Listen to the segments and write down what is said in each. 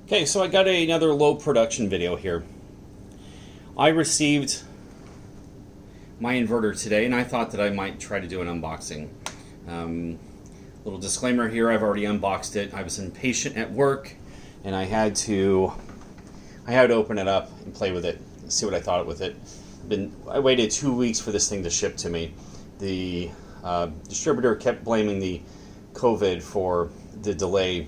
Okay, so I got another low production video here. I received my inverter today, and I thought that I might try to do an unboxing. Little disclaimer here, I've already unboxed it. I was impatient at work, and I had to open it up and play with it, see what I thought with it. I waited 2 weeks for this thing to ship to me. The distributor kept blaming the COVID for the delay.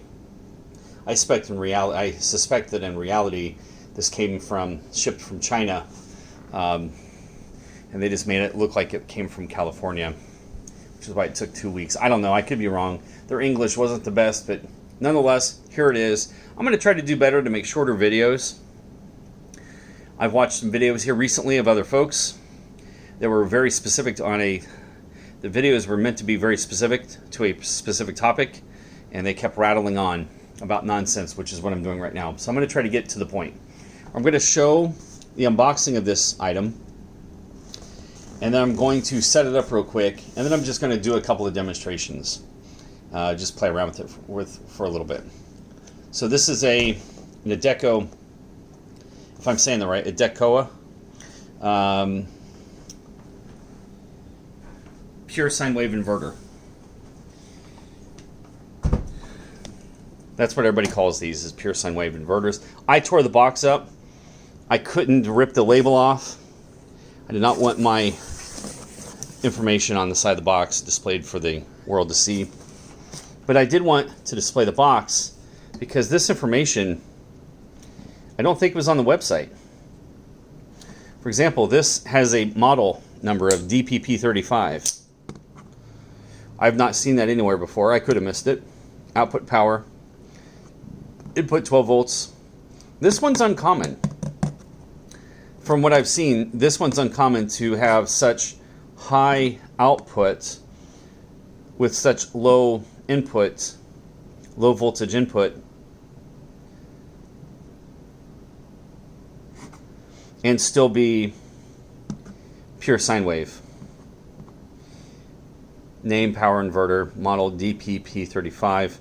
I suspect that in reality this shipped from China, and they just made it look like it came from California, which is why it took 2 weeks. I don't know, I could be wrong. Their English wasn't the best, but nonetheless, here it is. I'm going to try to do better to make shorter videos. I've watched some videos here recently of other folks that were very specific the videos were meant to be very specific to a specific topic, and they kept rattling on about nonsense, which is what I'm doing right now. So I'm going to try to get to the point. I'm going to show the unboxing of this item, and then I'm going to set it up real quick, and then I'm just going to do a couple of demonstrations. Just play around with it for a little bit. So this is an Edecoa, if I'm saying that right, Edecoa pure sine wave inverter. That's what everybody calls these, is pure sine wave inverters. I tore the box up. I couldn't rip the label off. I did not want my information on the side of the box displayed for the world to see. But I did want to display the box because this information, I don't think it was on the website. For example, this has a model number of DPP35. I've not seen that anywhere before. I could have missed it. Output power. Input 12 volts. This one's uncommon. From what I've seen, this one's uncommon to have such high output with such low input, low voltage input, and still be pure sine wave. Name power inverter, model DPP35.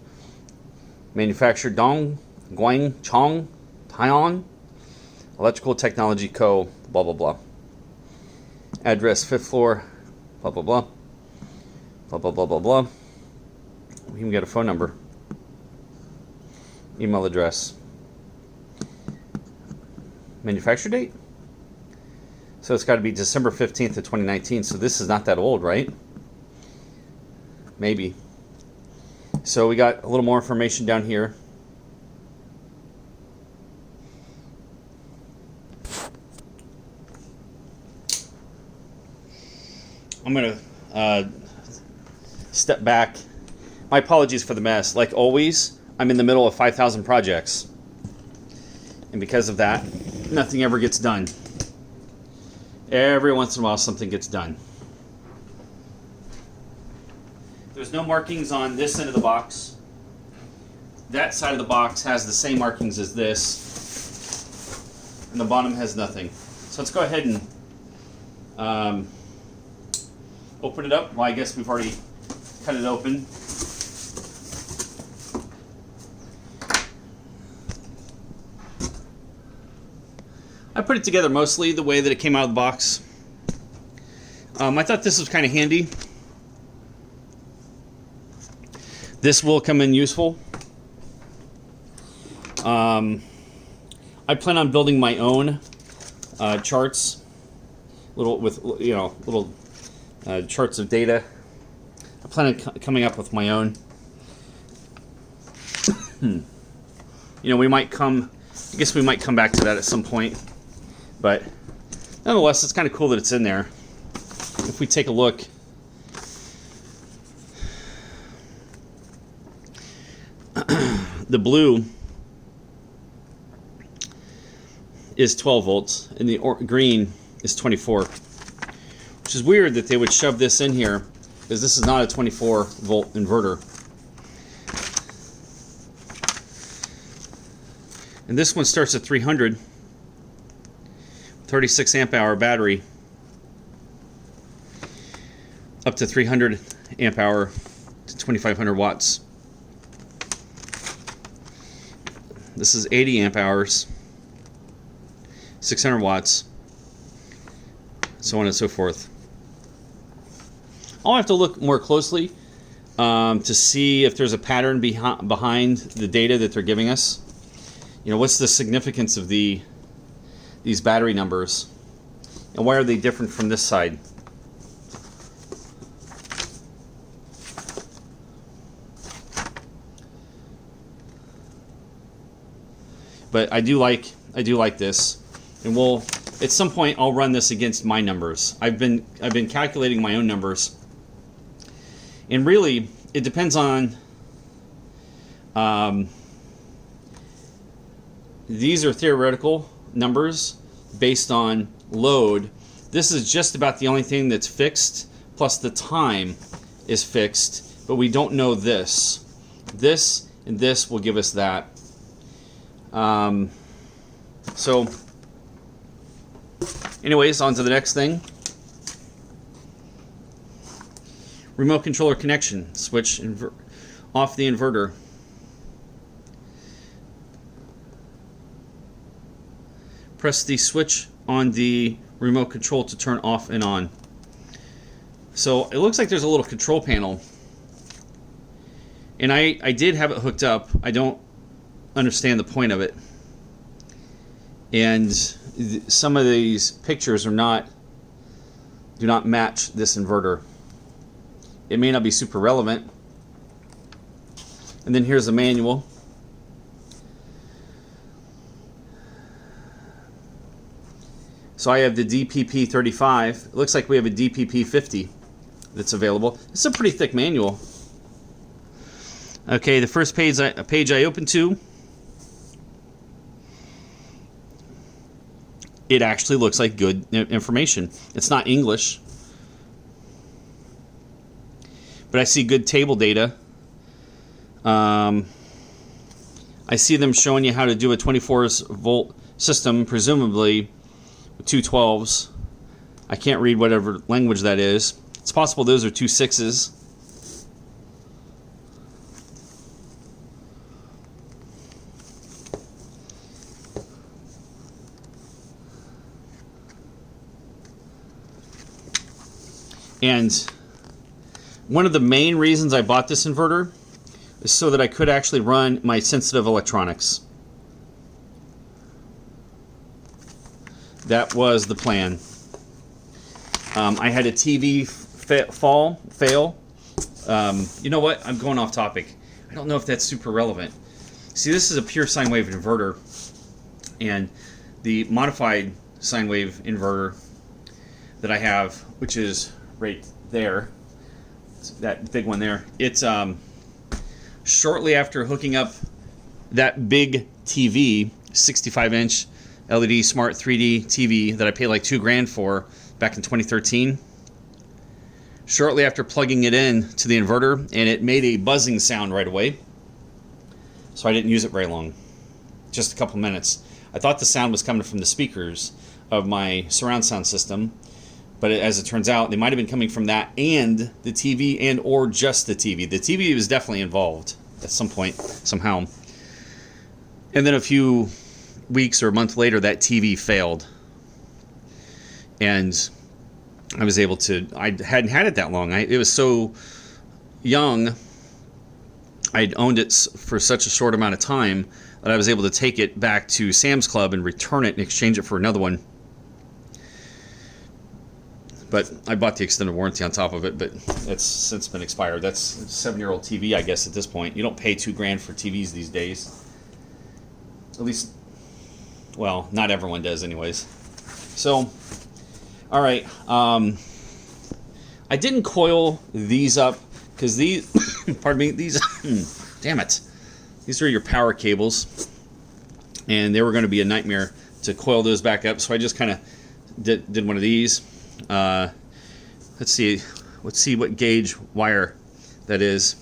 Manufacturer Dong, Guangchong, Taiwan, Electrical Technology Co., blah, blah, blah. Address 5th floor, blah, blah, blah. Blah, blah, blah, blah, blah. We can get a phone number. Email address. Manufacture date? So it's got to be December 15th of 2019, so this is not that old, right? Maybe. So we got a little more information down here. I'm going to step back. My apologies for the mess. Like always, I'm in the middle of 5,000 projects. And because of that, nothing ever gets done. Every once in a while, something gets done. There's no markings on this end of the box. That side of the box has the same markings as this. And the bottom has nothing. So let's go ahead and open it up. Well, I guess we've already cut it open. I put it together mostly the way that it came out of the box. I thought this was kind of handy. This will come in useful. I plan on building my own charts, little charts of data. I plan on coming up with my own. We might come. I guess we might come back to that at some point. But nonetheless, it's kind of cool that it's in there. If we take a look. The blue is 12 volts, and the green is 24, which is weird that they would shove this in here, because this is not a 24 volt inverter. And this one starts at 300, 36 amp hour battery, up to 300 amp hour to 2500 watts. This is 80 amp hours, 600 watts, so on and so forth. I'll have to look more closely to see if there's a pattern behind the data that they're giving us. You know, what's the significance of these battery numbers, and why are they different from this side? But I do like this, and we'll at some point I'll run this against my numbers. I've been calculating my own numbers, and really it depends on. These are theoretical numbers based on load. This is just about the only thing that's fixed, plus the time is fixed, but we don't know this. This and this will give us that. So anyways, on to the next thing. Remote controller connection. Switch off the inverter. Press the switch on the remote control to turn off and on. So it looks like there's a little control panel, and I did have it hooked up. I don't understand the point of it, and some of these pictures do not match this inverter. It may not be super relevant. And then here's the manual. So I have the DPP35. It looks like we have a DPP50 that's available. It's a pretty thick manual. Okay, the first page I opened to, it actually looks like good information. It's not English, but I see good table data. I see them showing you how to do a 24-volt system, presumably with 2 12s. I can't read whatever language that is. It's possible those are 2 6s. And one of the main reasons I bought this inverter is so that I could actually run my sensitive electronics. That was the plan. I had a TV fail. You know what? I'm going off topic. I don't know if that's super relevant. See, this is a pure sine wave inverter, and the modified sine wave inverter that I have, which is right there, that big one there. It's shortly after hooking up that big TV, 65-inch LED Smart 3D TV that I paid like $2,000 for back in 2013. Shortly after plugging it in to the inverter, and it made a buzzing sound right away. So I didn't use it very long, just a couple minutes. I thought the sound was coming from the speakers of my surround sound system, but as it turns out, they might have been coming from that and the TV, and or just the TV. The TV was definitely involved at some point, somehow. And then a few weeks or a month later, that TV failed, and I was able to, I hadn't had it that long. It was so young, I'd owned it for such a short amount of time that I was able to take it back to Sam's Club and return it and exchange it for another one. But I bought the extended warranty on top of it, but it's since been expired. That's a 7-year-old TV, I guess, at this point. You don't pay $2,000 for TVs these days. At least, well, not everyone does anyways. So, all right. I didn't coil these up because these, pardon me, these, damn it. These are your power cables, and they were going to be a nightmare to coil those back up. So I just kind of did one of these. Let's see what gauge wire that is.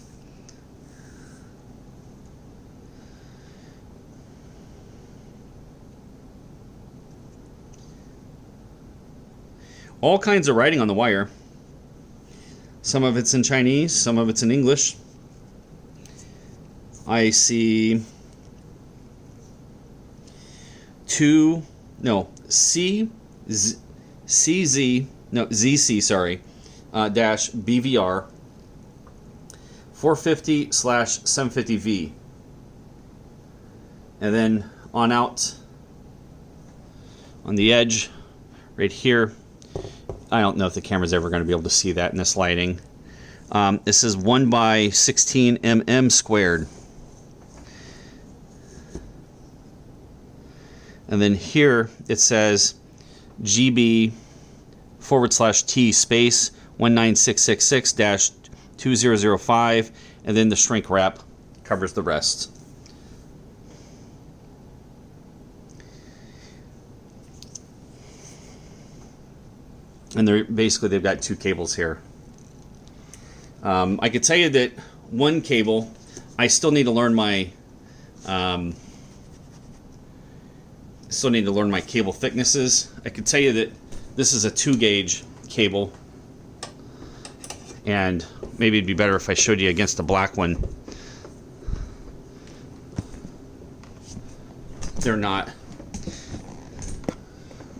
All kinds of writing on the wire. Some of it's in Chinese, some of it's in English. I see ZC, sorry, dash BVR 450/750V. And then on out on the edge right here, I don't know if the camera's ever going to be able to see that in this lighting. This is 1 by 16 mm squared. And then here it says GB/T space 19666-2005, and then the shrink wrap covers the rest. And they've got 2 cables here. I could tell you that one cable, I still need to learn my cable thicknesses. I could tell you that this is a 2-gauge cable, and maybe it'd be better if I showed you against the black one. They're not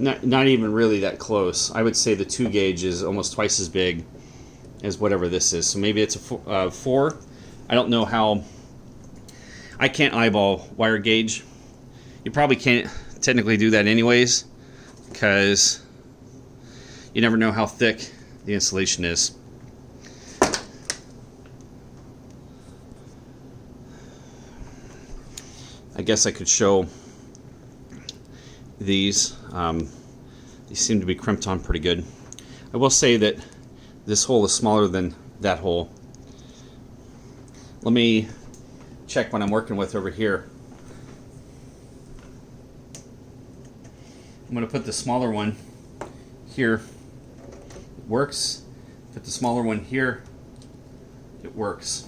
even really that close. I would say the 2-gauge is almost twice as big as whatever this is. So maybe it's a 4. I don't know how. I can't eyeball wire gauge. You probably can't technically do that anyways, because you never know how thick the insulation is. I guess I could show these. These seem to be crimped on pretty good. I will say that this hole is smaller than that hole. Let me check what I'm working with over here. I'm going to put the smaller one here. It works. Put the smaller one here. It works.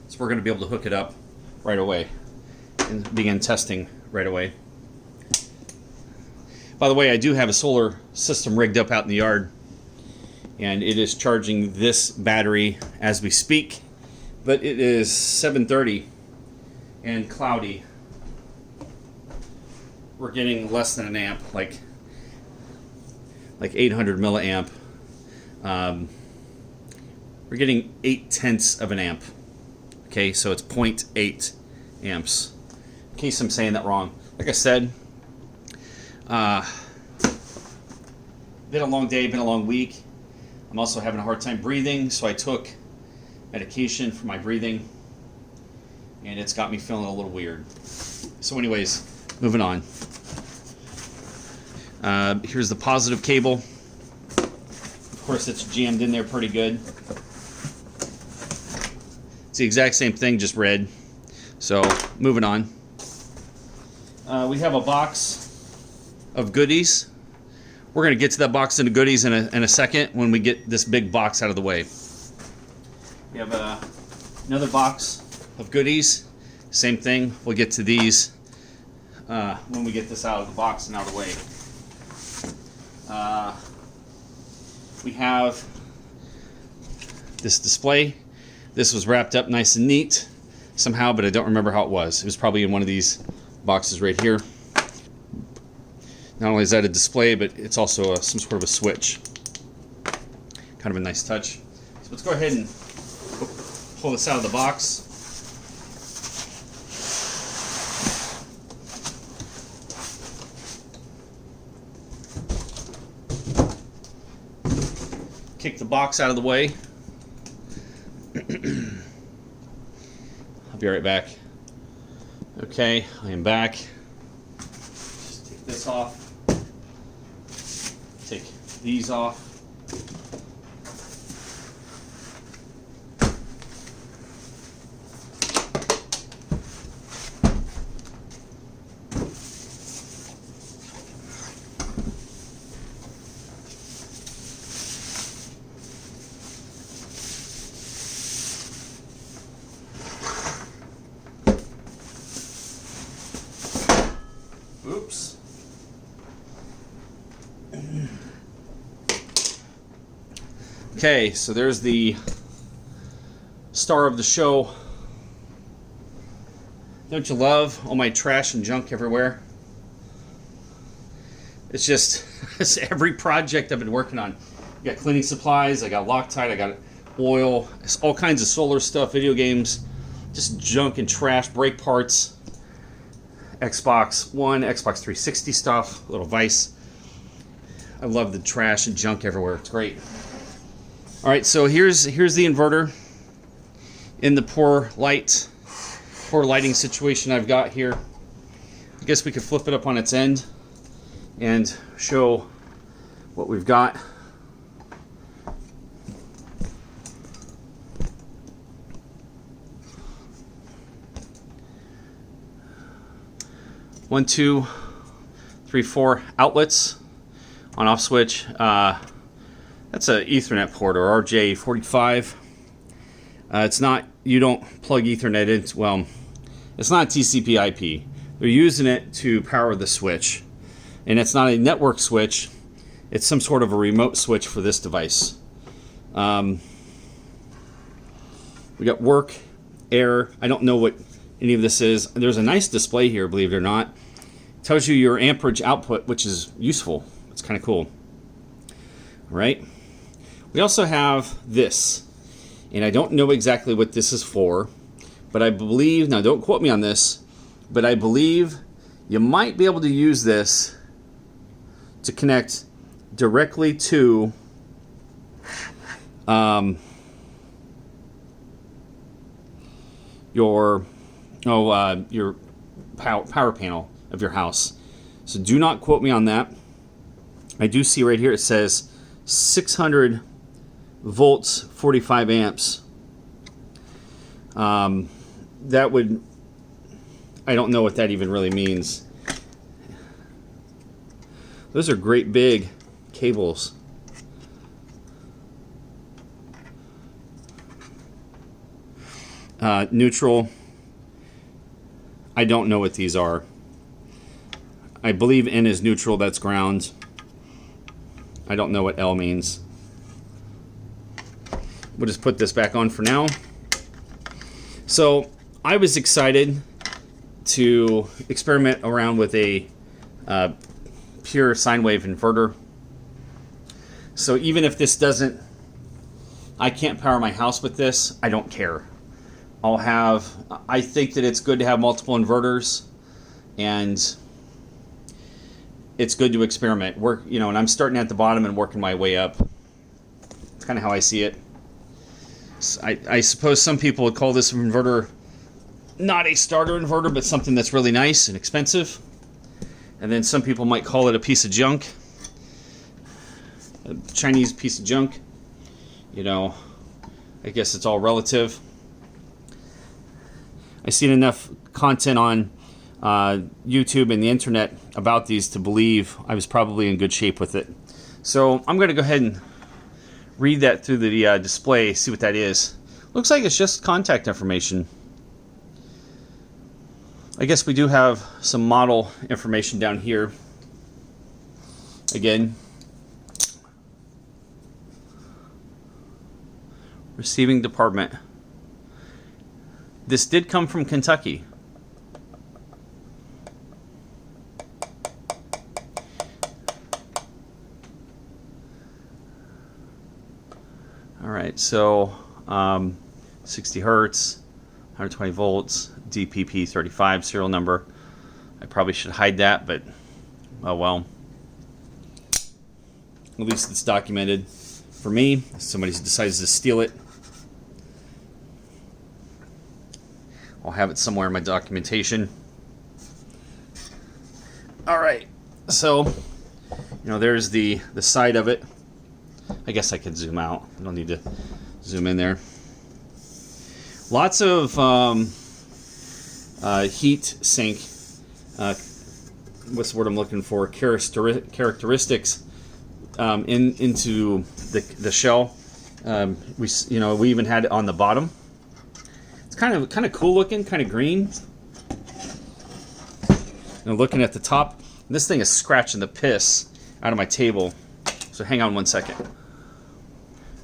So we're going to be able to hook it up right away and begin testing right away. By the way, I do have a solar system rigged up out in the yard, and it is charging this battery as we speak, but it is 7:30 and cloudy. We're getting less than an amp, like 800 milliamp. We're getting 0.8 of an amp. Okay, so it's 0.8 amps. In case I'm saying that wrong. Like I said, been a long day, been a long week. I'm also having a hard time breathing, so I took medication for my breathing, and it's got me feeling a little weird. So anyways, moving on. Here's the positive cable. Of course, it's jammed in there pretty good. It's the exact same thing, just red. So moving on. We have a box of goodies. We're going to get to that box of goodies in a second when we get this big box out of the way. We have another box of goodies. Same thing. We'll get to these when we get this out of the box and out of the way. We have this display. This was wrapped up nice and neat somehow, but I don't remember how it was. It was probably in one of these boxes right here. Not only is that a display, but it's also some sort of a switch. Kind of a nice touch. So let's go ahead and pull this out of the box. Kick the box out of the way. I'll be right back. Okay, I am back. Just take this off. Take these off. Oops. Okay, so there's the star of the show. Don't you love all my trash and junk everywhere? It's just it's every project I've been working on. I got cleaning supplies, I got Loctite, I got oil, all kinds of solar stuff, video games, just junk and trash, brake parts, Xbox One, Xbox 360 stuff, a little Vice. I love the trash and junk everywhere. It's great. All right, so here's the inverter in the poor lighting situation I've got here. I guess we could flip it up on its end and show what we've got. One, two, three, four outlets. On-off switch. That's a Ethernet port or RJ45. It's not. You don't plug Ethernet in. Well, it's not TCP/IP. They're using it to power the switch, and it's not a network switch. It's some sort of a remote switch for this device. We got work, air. I don't know what any of this is. There's a nice display here, believe it or not. It tells you your amperage output, which is useful. It's kind of cool. All right. We also have this, and I don't know exactly what this is for, but I believe, now don't quote me on this, but I believe you might be able to use this to connect directly to your power panel of your house. So do not quote me on that. I do see right here it says 600 volts, 45 amps. That would, I don't know what that even really means. Those are great big cables. Neutral. I don't know what these are. I believe N is neutral, that's ground. I don't know what L means. We'll just put this back on for now. So I was excited to experiment around with a pure sine wave inverter. So even if this doesn't, I can't power my house with this, I don't care. I think that it's good to have multiple inverters, and it's good to experiment. And I'm starting at the bottom and working my way up. It's kind of how I see it. I suppose some people would call this inverter not a starter inverter, but something that's really nice and expensive. And then some people might call it a piece of junk, a Chinese piece of junk. I guess it's all relative. I've seen enough content on YouTube and the internet about these to believe I was probably in good shape with it. So I'm going to go ahead and read that through the display, see what that is. Looks like it's just contact information. I guess we do have some model information down here. Again, receiving department. This did come from Kentucky. All right, so 60 hertz, 120 volts, DPP35 serial number. I probably should hide that, but oh well. At least it's documented for me. If somebody decides to steal it, I'll have it somewhere in my documentation. All right, so there's the side of it. I guess I could zoom out. I don't need to zoom in there. Lots of heat sink. What's the word I'm looking for? Characteristics into the shell. We even had it on the bottom. It's kind of cool looking, kind of green. Looking at the top, this thing is scratching the piss out of my table. So hang on one second.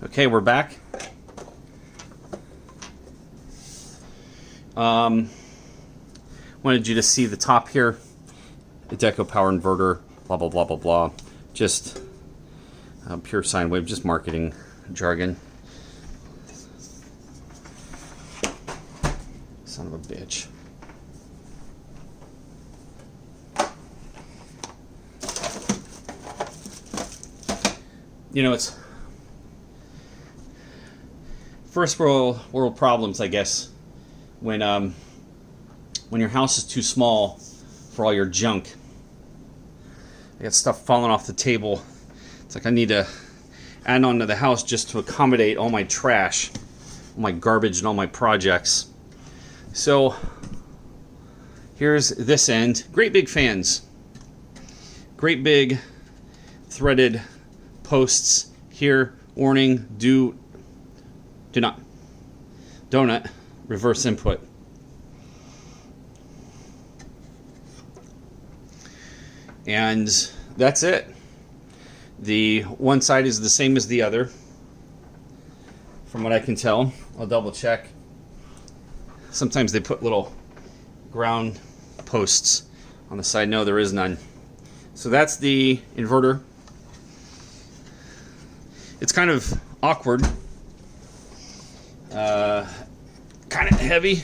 Okay, we're back. Wanted you to see the top here. Edecoa power inverter, blah, blah, blah, blah, blah. Just pure sine wave, just marketing jargon. Son of a bitch. You know, it's first world problems, I guess, when your house is too small for all your junk. I got stuff falling off the table. It's like I need to add on to the house just to accommodate all my trash, all my garbage, and all my projects. So here's this end. Great big fans. Great big threaded posts here. Warning, do not. Donut, reverse input. And that's it. The one side is the same as the other, from what I can tell. I'll double check. Sometimes they put little ground posts on the side. No, there is none. So that's the inverter. It's kind of awkward, kind of heavy.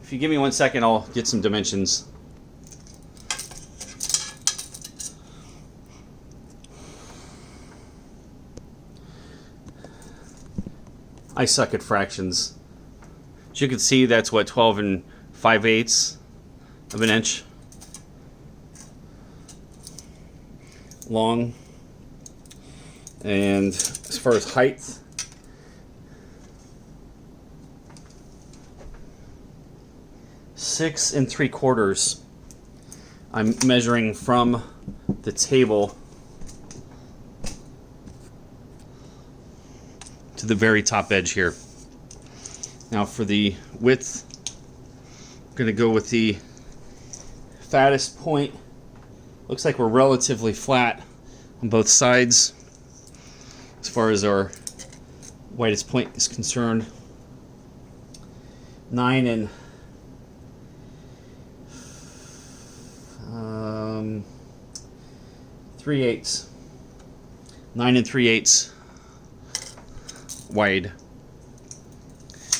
If you give me 1 second, I'll get some dimensions. I suck at fractions. As you can see, that's what, 12 5/8 of an inch long. And as far as height, six and 3/4. I'm measuring from the table to the very top edge here. Now for the width, I'm going to go with the fattest point. Looks like we're relatively flat on both sides as far as our widest point is concerned. 9 3/8. 9 3/8 wide.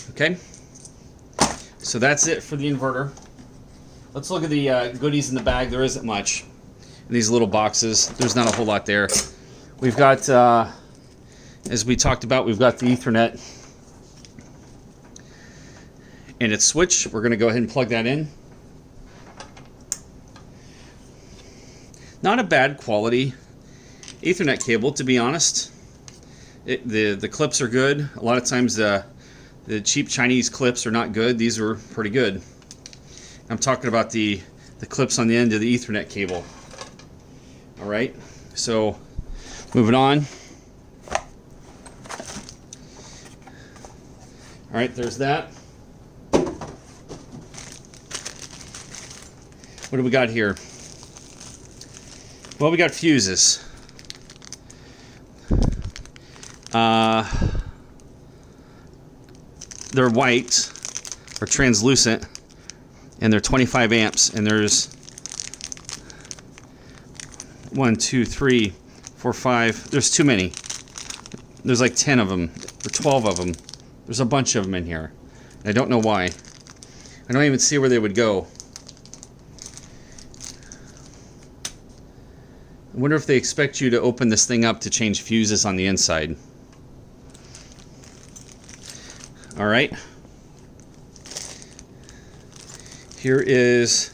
Okay, so that's it for the inverter. Let's look at the goodies in the bag. There isn't much in these little boxes. There's not a whole lot there. We've got, as we talked about, we've got the Ethernet and its switch. We're going to go ahead and plug that in. Not a bad quality Ethernet cable, to be honest. The clips are good. A lot of times the cheap Chinese clips are not good. These are pretty good. I'm talking about the clips on the end of the Ethernet cable. All right, so moving on. All right, there's that. What do we got here? Well, we got fuses. They're white or translucent, and they're 25 amps, and there's 1, 2, 3, 4, 5. There's too many. There's like 10 of them or 12 of them. There's a bunch of them in here. I don't know why. I don't even see where they would go. I wonder if they expect you to open this thing up to change fuses on the inside. All right. Here is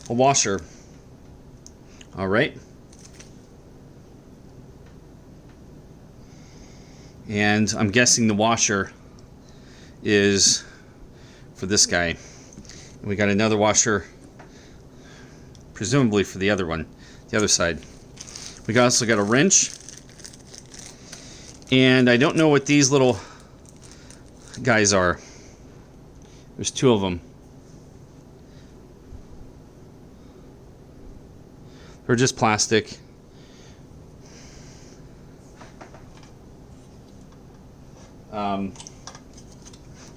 a washer. All right. And I'm guessing the washer is for this guy. And we got another washer, presumably for the other one, the other side. We also got a wrench. And I don't know what these little guys are. There's 2 of them. They're just plastic.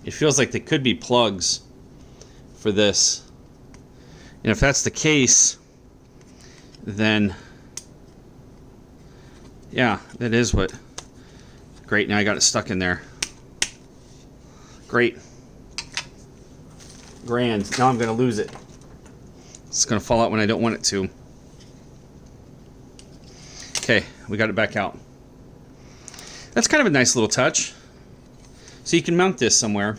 It feels like they could be plugs for this. And if that's the case, then yeah, that is what. Great, now I got it stuck in there. Great. Grand. Now I'm going to lose it. It's going to fall out when I don't want it to. Okay, we got it back out. That's kind of a nice little touch. So you can mount this somewhere.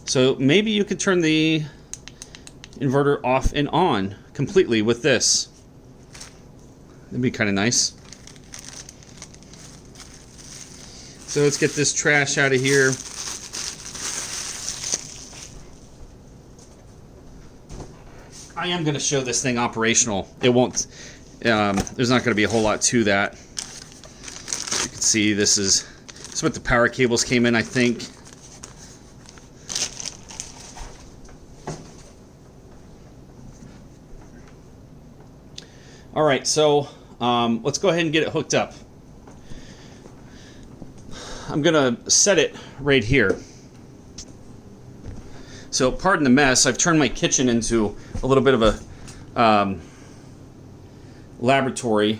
So maybe you could turn the inverter off and on completely with this. That'd be kind of nice. So let's get this trash out of here. I am going to show this thing operational. It won't, there's not going to be a whole lot to that. You can see this is what the power cables came in, I think. All right, so let's go ahead and get it hooked up. I'm going to set it right here. So pardon the mess. I've turned my kitchen into a little bit of a laboratory.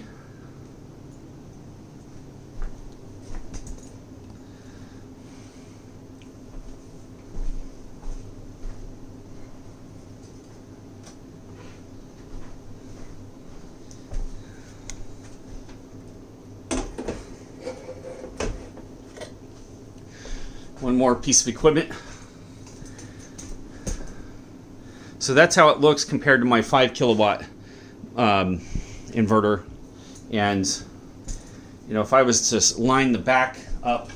One more piece of equipment. So that's how it looks compared to my 5 kilowatt inverter. And you know, if I was to line the back up,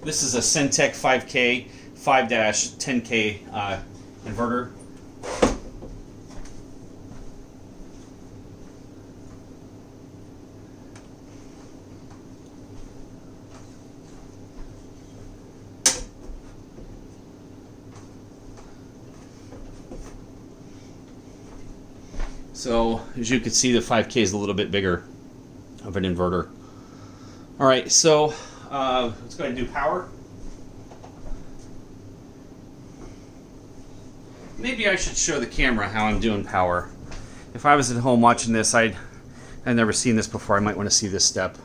this is a Syntec 5K 5-10K inverter. So as you can see, the 5K is a little bit bigger of an inverter. All right, so let's go ahead and do power. Maybe I should show the camera how I'm doing power. If I was at home watching this, I'd never seen this before. I might want to see this step.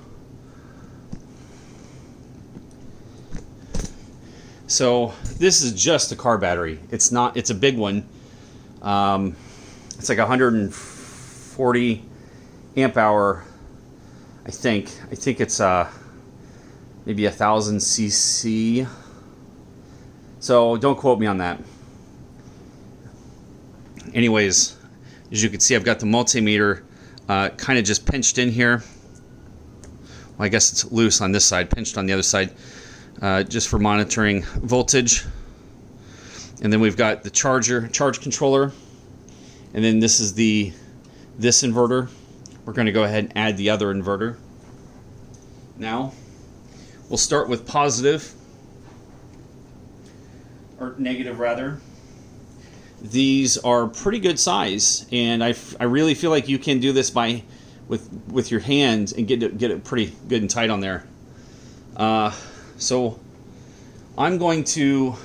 So this is just a car battery. It's not. It's a big one. It's like 140 amp hour, I think. I think it's maybe 1,000 cc. So don't quote me on that. Anyways, as you can see, I've got the multimeter kind of just pinched in here. Well, I guess it's loose on this side, pinched on the other side, just for monitoring voltage. And then we've got the charge controller. And then this is this inverter. We're going to go ahead and add the other inverter. Now, we'll start with positive, or negative rather. These are pretty good size, and I really feel like you can do this with your hand and get it pretty good and tight on there. So I'm going to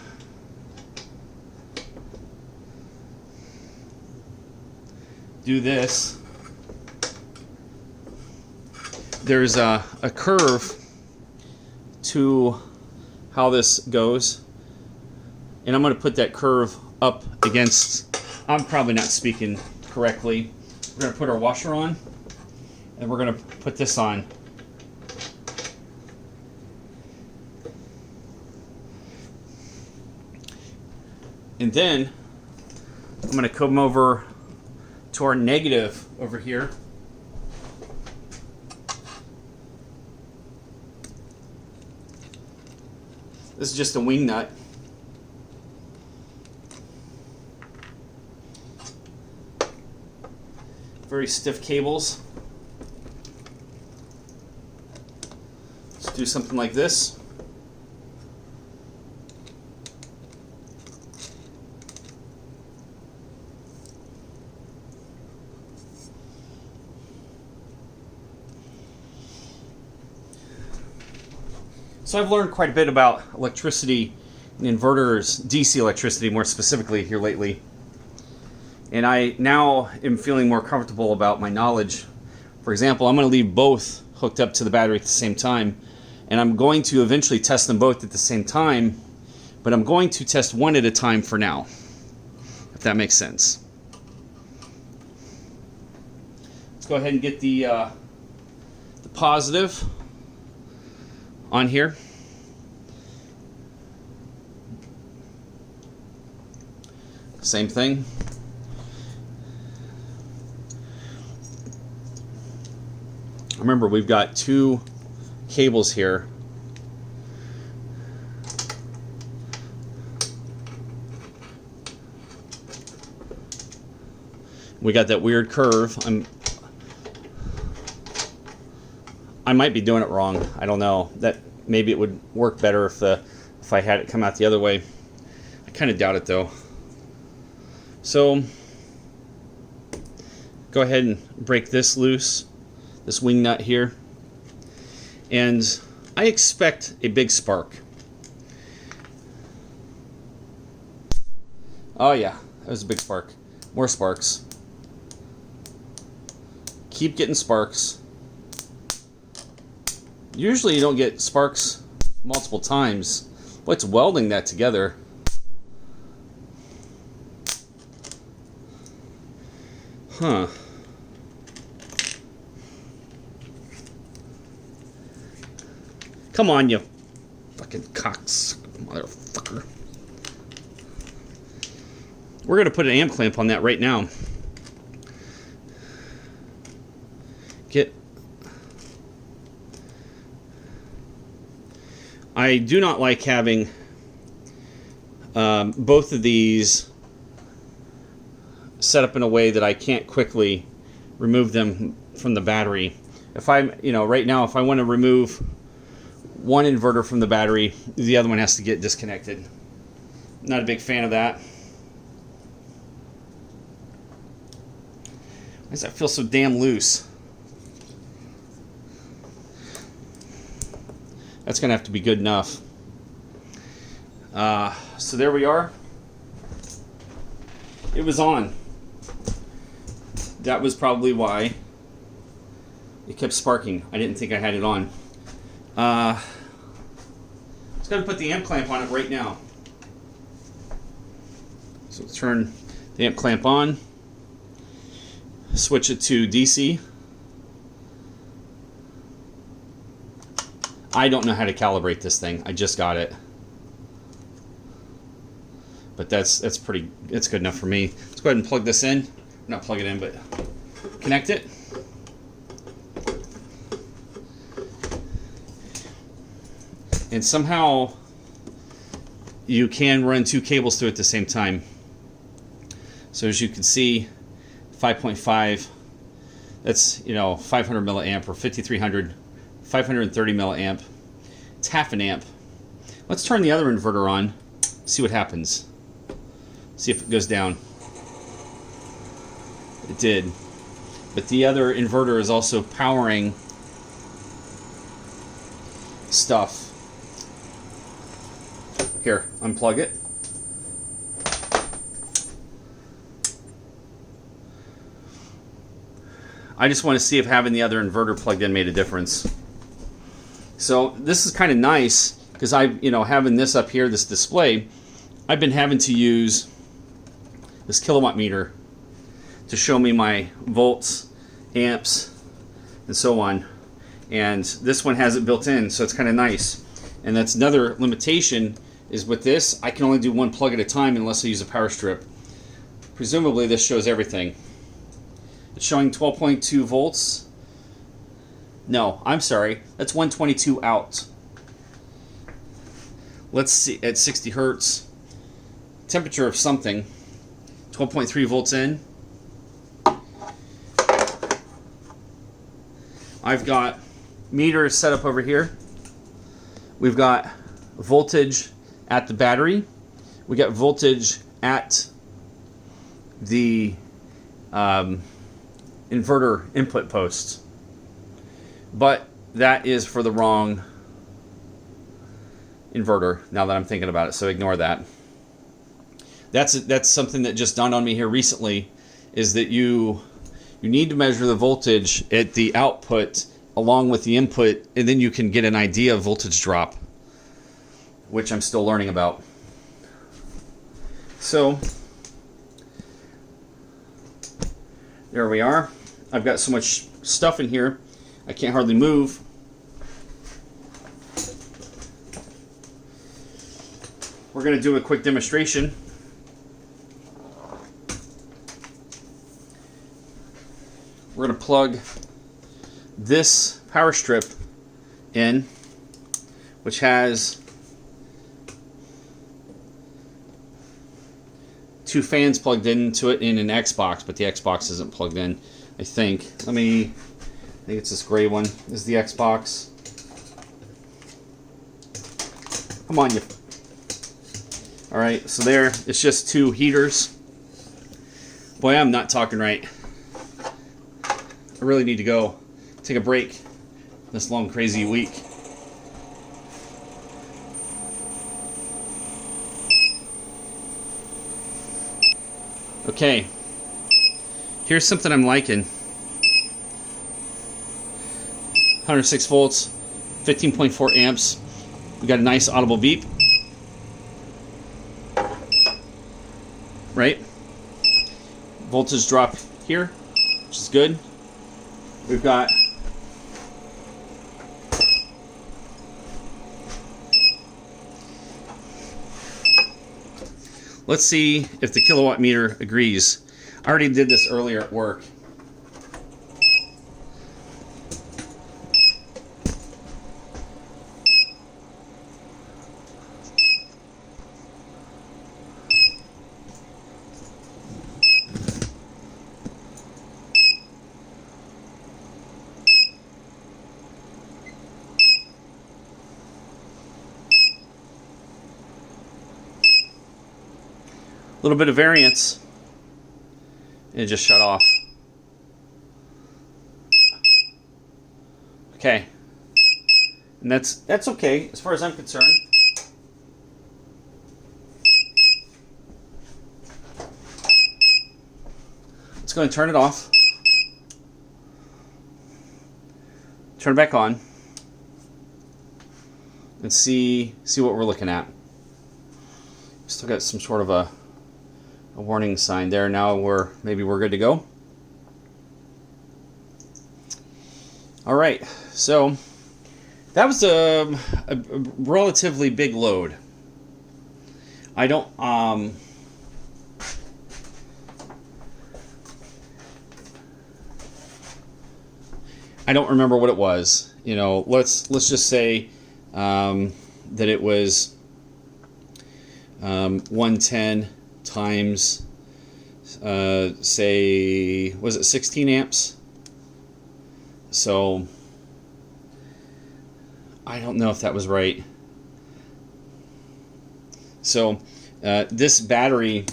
do this. There's a curve to how this goes, and I'm going to put that curve up against, I'm probably not speaking correctly. We're going to put our washer on, and we're going to put this on. And then I'm going to come over to our negative over here. This is just a wing nut. Very stiff cables. Let's do something like this. So I've learned quite a bit about electricity and inverters, DC electricity more specifically here lately. And I now am feeling more comfortable about my knowledge. For example, I'm going to leave both hooked up to the battery at the same time, and I'm going to eventually test them both at the same time, but I'm going to test one at a time for now, if that makes sense. Let's go ahead and get the positive on here. Same thing. Remember, we've got two cables here. We got that weird curve. I might be doing it wrong. I don't know. That maybe it would work better if I had it come out the other way. I kind of doubt it though. So go ahead and break this loose, this wing nut here, and I expect a big spark. Oh yeah, that was a big spark. More sparks. Keep getting sparks. Usually you don't get sparks multiple times, but it's welding that together. Huh. Come on, you fucking cocks, motherfucker. We're going to put an amp clamp on that right now. I do not like having both of these set up in a way that I can't quickly remove them from the battery. If I'm, right now, if I want to remove one inverter from the battery, the other one has to get disconnected. Not a big fan of that. Why does that feel so damn loose? That's going to have to be good enough. So there we are. It was on. That was probably why it kept sparking. I didn't think I had it on. Let's go and put the amp clamp on it right now. So let's turn the amp clamp on. Switch it to DC. I don't know how to calibrate this thing. I just got it. But that's good enough for me. Let's go ahead and plug this in. Not plug it in, but connect it. And somehow you can run two cables through it at the same time. So as you can see, 5.5, that's 500 milliamp or 5300, 530 milliamp. It's half an amp. Let's turn the other inverter on, see what happens. See if it goes down. It did. But the other inverter is also powering stuff. Here, unplug it. I just want to see if having the other inverter plugged in made a difference. So this is kind of nice because having this up here, this display, I've been having to use this kilowatt meter to show me my volts, amps, and so on. And this one has it built in, so it's kind of nice. And that's another limitation, is with this, I can only do one plug at a time unless I use a power strip. Presumably this shows everything. It's showing 12.2 volts. No, I'm sorry. That's 122 out. Let's see, at 60 hertz. Temperature of something. 12.3 volts in. I've got meters set up over here. We've got voltage at the battery. We got voltage at the inverter input posts. But that is for the wrong inverter, now that I'm thinking about it, so ignore that. that's something that just dawned on me here recently, is that you need to measure the voltage at the output along with the input, and then you can get an idea of voltage drop, which I'm still learning about. So there we are. I've got so much stuff in here, I can't hardly move. We're going to do a quick demonstration. We're going to plug this power strip in, which has 2 fans plugged into it in an Xbox, but the Xbox isn't plugged in, I think. I think it's this gray one. This is the Xbox. Come on, you. Alright, so there, it's just 2 heaters. Boy, I'm not talking right. I really need to go take a break this long, crazy week. Okay, here's something I'm liking. 106 volts, 15.4 amps. We got a nice audible beep. Right? Voltage drop here, which is good. We've got let's see if the kilowatt meter agrees. I already did this earlier at work. A little bit of variance, and it just shut off. Okay, and that's okay as far as I'm concerned. Let's go and turn it off. Turn it back on, and see what we're looking at. Still got some sort of a warning sign there. Now maybe we're good to go. All right, so that was a relatively big load. I don't remember what it was. You know, let's just say that it was 110 times, say, was it 16 amps? So, I don't know if that was right. So, this battery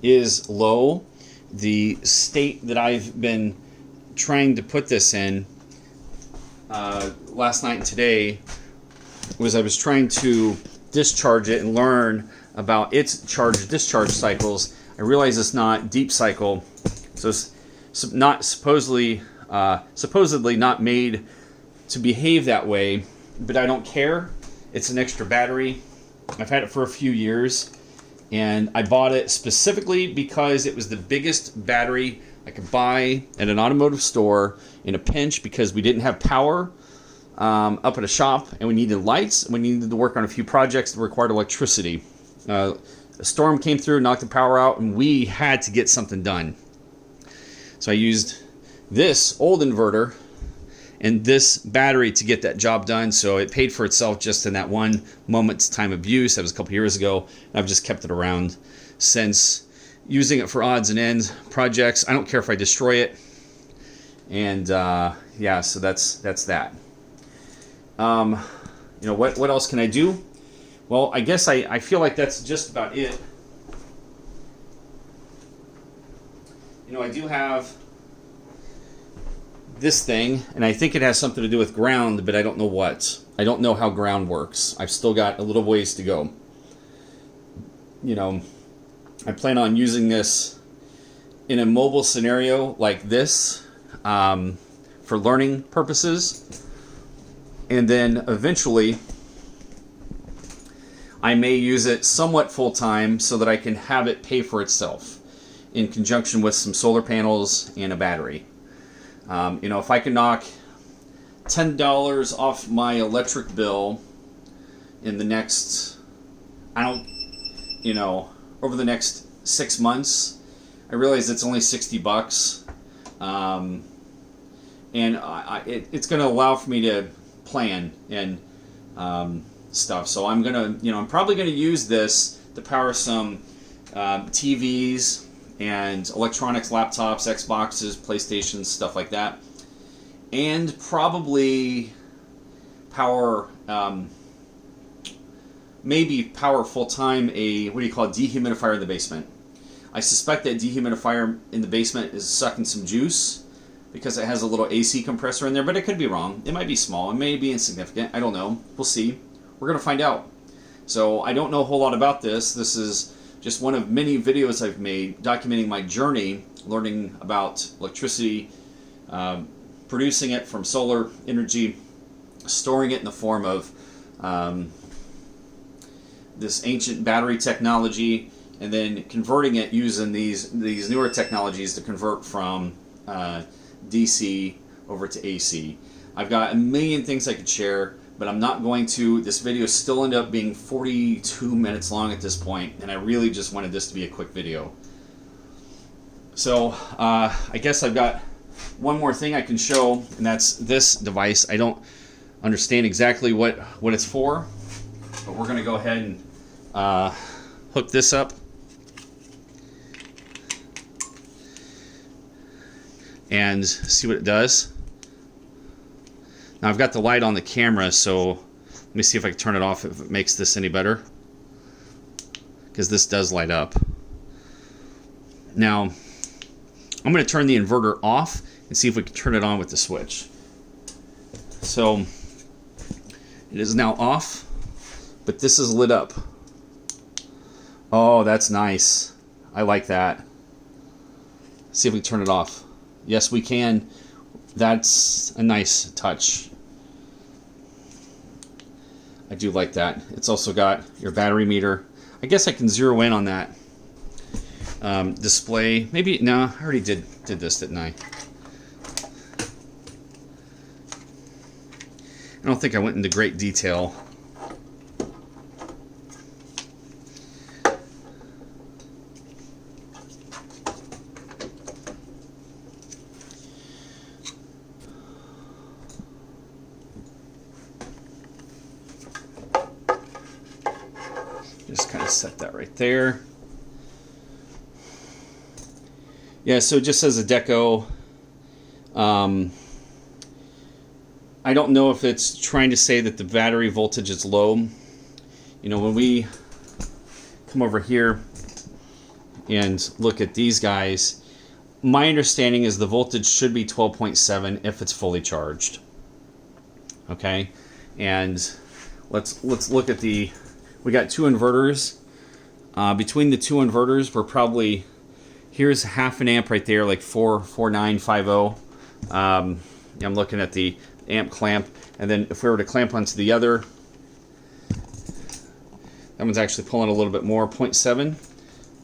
is low. The state that I've been trying to put this in last night and today was I was trying to discharge it and learn about its charge-discharge cycles. I realize it's not deep cycle, so it's not supposedly not made to behave that way, but I don't care. It's an extra battery. I've had it for a few years, and I bought it specifically because it was the biggest battery I could buy at an automotive store in a pinch, because we didn't have power up at a shop, and we needed lights, and we needed to work on a few projects that required electricity. A storm came through, knocked the power out, and we had to get something done. So I used this old inverter and this battery to get that job done, so it paid for itself just in that one moment's time of use. That was a couple years ago, and I've just kept it around since, using it for odds and ends projects. I don't care if I destroy it. And yeah, so that's that. You know, what else can I do? Well, I guess I feel like that's just about it. You know, I do have this thing, and I think it has something to do with ground, but I don't know what. I don't know how ground works. I've still got a little ways to go. You know, I plan on using this in a mobile scenario like this for learning purposes. And then eventually I may use it somewhat full-time so that I can have it pay for itself in conjunction with some solar panels and a battery. You know, if I can knock $10 off my electric bill in the next, over the next 6 months, I realize it's only $60, and it's going to allow for me to plan and stuff. So I'm probably gonna use this to power some TVs and electronics, laptops, Xboxes, PlayStations, stuff like that, and probably power, maybe power full time a dehumidifier in the basement. I suspect that dehumidifier in the basement is sucking some juice because it has a little AC compressor in there, but it could be wrong. It might be small. It may be insignificant. I don't know. We'll see. We're going to find out. So I don't know a whole lot about this. This is just one of many videos I've made documenting my journey, learning about electricity, producing it from solar energy, storing it in the form of this ancient battery technology, and then converting it using these newer technologies to convert from DC over to AC. I've got a million things I could share, but I'm not going to. This video still ended up being 42 minutes long at this point, and I really just wanted this to be a quick video. So I guess I've got one more thing I can show, and that's this device. I don't understand exactly what it's for, but we're going to go ahead and hook this up. And see what it does. Now I've got the light on the camera, so let me see if I can turn it off if it makes this any better, because this does light up. Now I'm going to turn the inverter off and see if we can turn it on with the switch. So it is now off, but this is lit up. Oh, that's nice. I like that. Let's see if we can turn it off. Yes, we can. That's a nice touch. I do like that. It's also got your battery meter. I guess I can zero in on that display. Maybe, no, I already did this, didn't I? I don't think I went into great detail. Just kind of set that right there. Yeah, so it just says Edecoa. I don't know if it's trying to say that the battery voltage is low. You know, when we come over here and look at these guys, my understanding is the voltage should be 12.7 if it's fully charged. Okay, and let's look at the. We got two inverters. Between the two inverters, we're probably, here's half an amp right there, like 44950. I'm looking at the amp clamp, and then if we were to clamp onto the other, that one's actually pulling a little bit more, 0.7.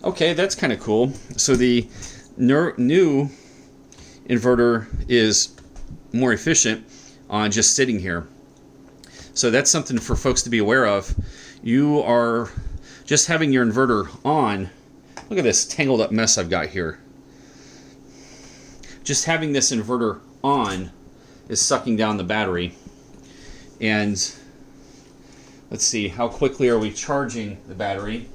Okay, that's kind of cool. So the new inverter is more efficient on just sitting here. So that's something for folks to be aware of. You are just having your inverter on. Look at this tangled up mess I've got here. Just having this inverter on is sucking down the battery. And let's see, how quickly are we charging the battery?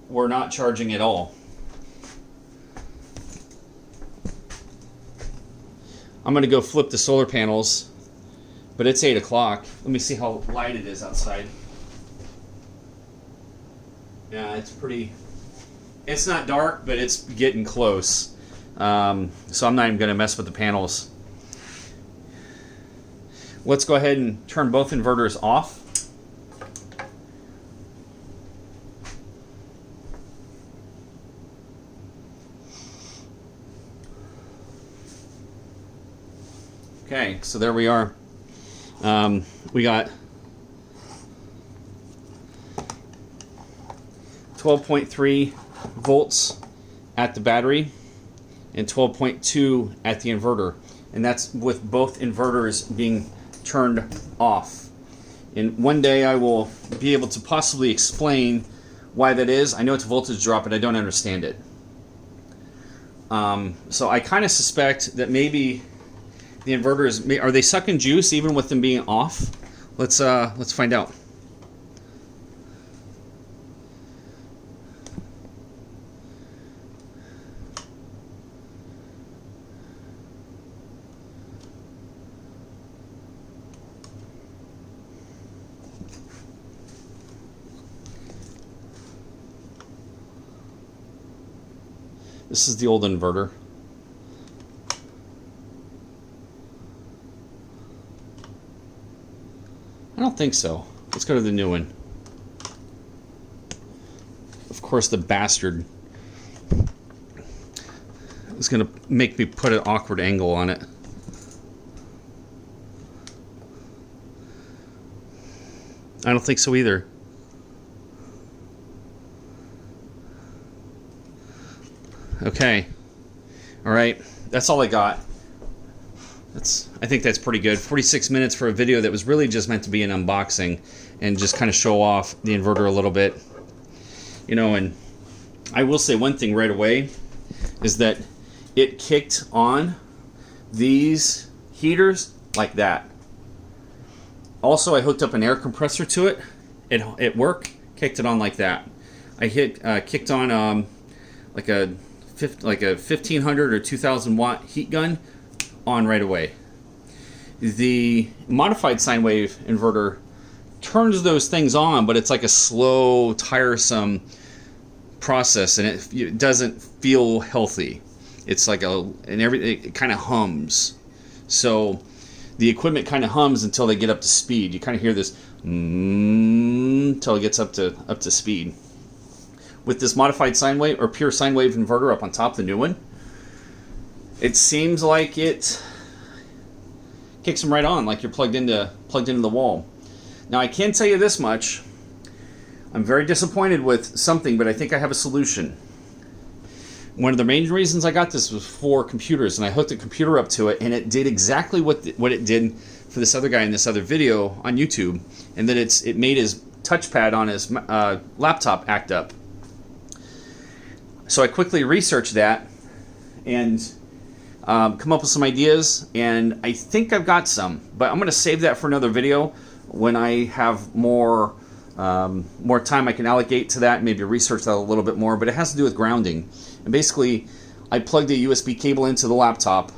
We're not charging at all. I'm going to go flip the solar panels, but it's 8 o'clock. Let me see how light it is outside. Yeah, it's pretty, it's not dark, but it's getting close. So I'm not even going to mess with the panels. Let's go ahead and turn both inverters off. Okay, so there we are. We got 12.3 volts at the battery and 12.2 at the inverter, and that's with both inverters being turned off. And one day I will be able to possibly explain why that is. I know it's a voltage drop, but I don't understand it. So I kind of suspect that maybe the inverters, are they sucking juice even with them being off? Let's find out. This is the old inverter. I don't think so. Let's go to the new one. Of course, the bastard is going to make me put an awkward angle on it. I don't think so either. Okay. All right. That's all I got. I think that's pretty good. 46 minutes for a video that was really just meant to be an unboxing and just kind of show off the inverter a little bit. You know, and I will say one thing right away is that it kicked on these heaters like that. Also, I hooked up an air compressor to it. It worked. Kicked it on like that. I kicked on like a 1500 or 2000 watt heat gun on right away. The modified sine wave inverter turns those things on, but it's like a slow, tiresome process, and it doesn't feel healthy. It's like it kind of hums. So the equipment kind of hums until they get up to speed. You kind of hear this until it gets up to speed. With this modified sine wave or pure sine wave inverter up on top, the new one, it seems like it kicks them right on, like you're plugged into the wall. Now I can tell you this much: I'm very disappointed with something, but I think I have a solution. One of the main reasons I got this was for computers, and I hooked a computer up to it, and it did exactly what it did for this other guy in this other video on YouTube, and that it made his touchpad on his laptop act up. So I quickly researched that and come up with some ideas, and I think I've got some, but I'm going to save that for another video when I have more time I can allocate to that, maybe research that a little bit more. But it has to do with grounding. And basically, I plugged a USB cable into the laptop,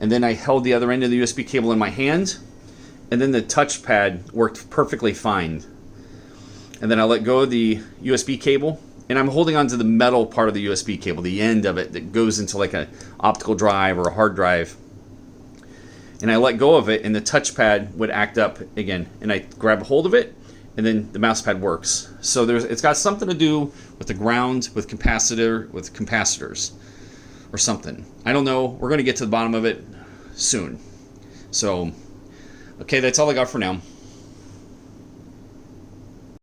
and then I held the other end of the USB cable in my hand, and then the touchpad worked perfectly fine. And then I let go of the USB cable, and I'm holding onto the metal part of the USB cable, the end of it that goes into like an optical drive or a hard drive. And I let go of it, and the touchpad would act up again. And I grab a hold of it, and then the mouse pad works. So it's got something to do with the ground, with capacitors, or something. I don't know. We're going to get to the bottom of it soon. So, okay, that's all I got for now.